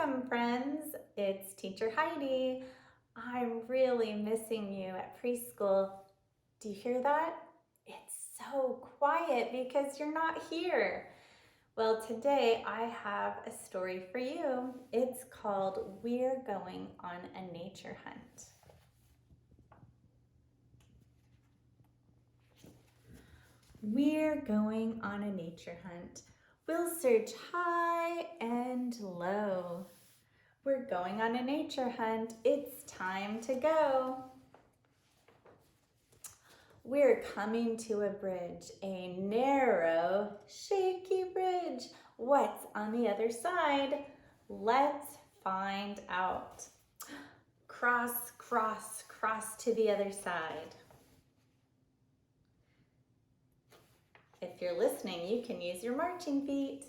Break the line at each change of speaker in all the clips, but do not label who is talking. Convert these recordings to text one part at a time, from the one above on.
Welcome, friends. It's Teacher Heidi. I'm really missing you at preschool. Do you hear that? It's so quiet because you're not here. Well, today I have a story for you. It's called We're Going on a Nature Hunt. We're going on a nature hunt. We'll search high and low. We're going on a nature hunt. It's time to go. We're coming to a bridge, a narrow, shaky bridge. What's on the other side? Let's find out. Cross, cross, cross to the other side. If you're listening, you can use your marching feet.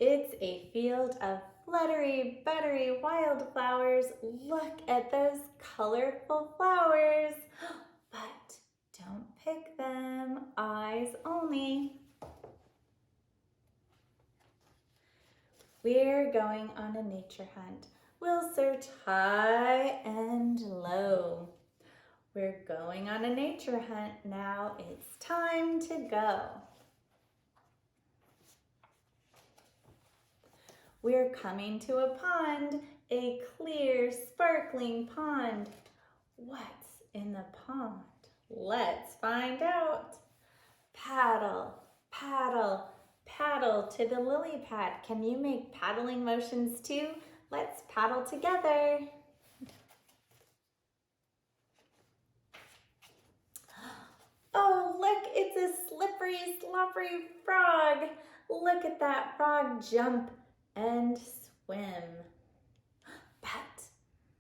It's a field of fluttery, buttery wildflowers. Look at those colorful flowers. But don't pick them, eyes only. We're going on a nature hunt. We'll search high and low. We're going on a nature hunt. Now it's time to go. We're coming to a pond, a clear, sparkling pond. What's in the pond? Let's find out. Paddle, paddle, paddle to the lily pad. Can you make paddling motions too? Let's paddle together. Oh, look, it's a slippery, sloppery frog. Look at that frog jump and swim. But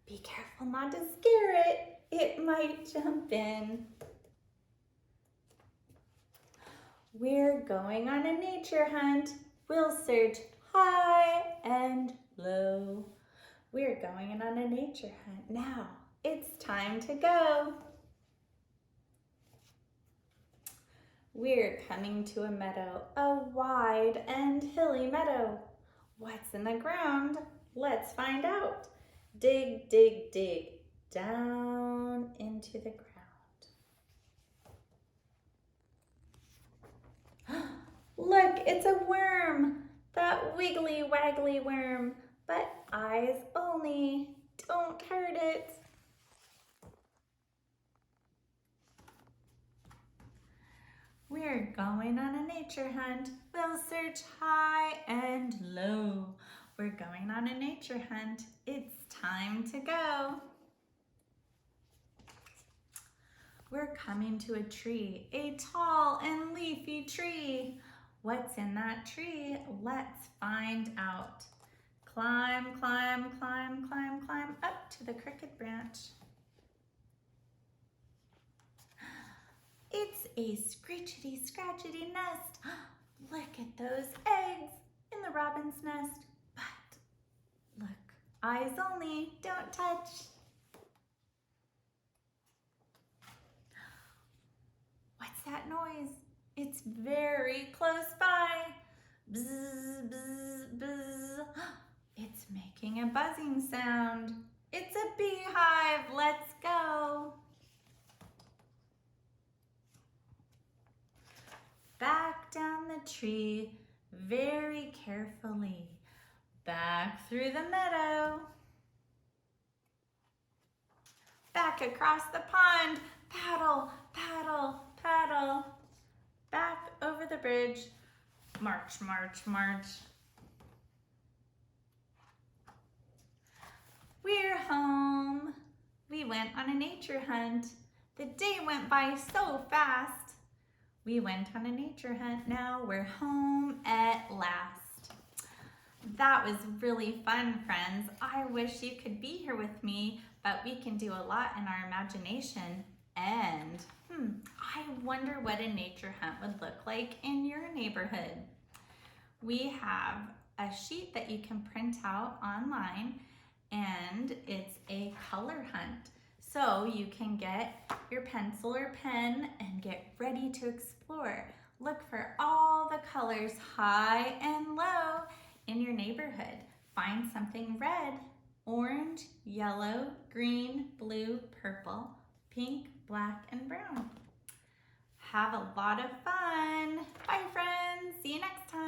be careful not to scare it. It might jump in. We're going on a nature hunt. We'll search high and low. We're going on a nature hunt. Now it's time to go. We're coming to a meadow, a wide and hilly meadow. What's in the ground? Let's find out. Dig, dig, dig, down into the ground. Look, it's a worm, that wiggly waggly worm, but eyes only. Don't hurt it. We're going on a nature hunt. We'll search high and low. We're going on a nature hunt. It's time to go. We're coming to a tree, a tall and leafy tree. What's in that tree? Let's find out. Climb, climb, climb, climb, climb up to the crooked branch. It's a screechity, scratchity nest. Look at those eggs in the robin's nest. But look, eyes only, don't touch. What's that noise? It's very close by. Bzz, bzz, bzz. It's making a buzzing sound. It's a beehive. Let's go. Back down the tree very carefully. Back through the meadow. Back across the pond. Paddle, paddle, paddle. Back over the bridge. March, march, march. We're home. We went on a nature hunt. The day went by so fast. We went on a nature hunt. Now we're home at last. That was really fun, friends. I wish you could be here with me, but we can do a lot in our imagination. And I wonder what a nature hunt would look like in your neighborhood. We have a sheet that you can print out online, and it's a color hunt. So you can get your pencil or pen and get ready to explore. Look for all the colors high and low in your neighborhood. find something red. Orange, yellow, green, blue, purple, pink, black, and brown. Have a lot of fun. Bye, friends. See you next time.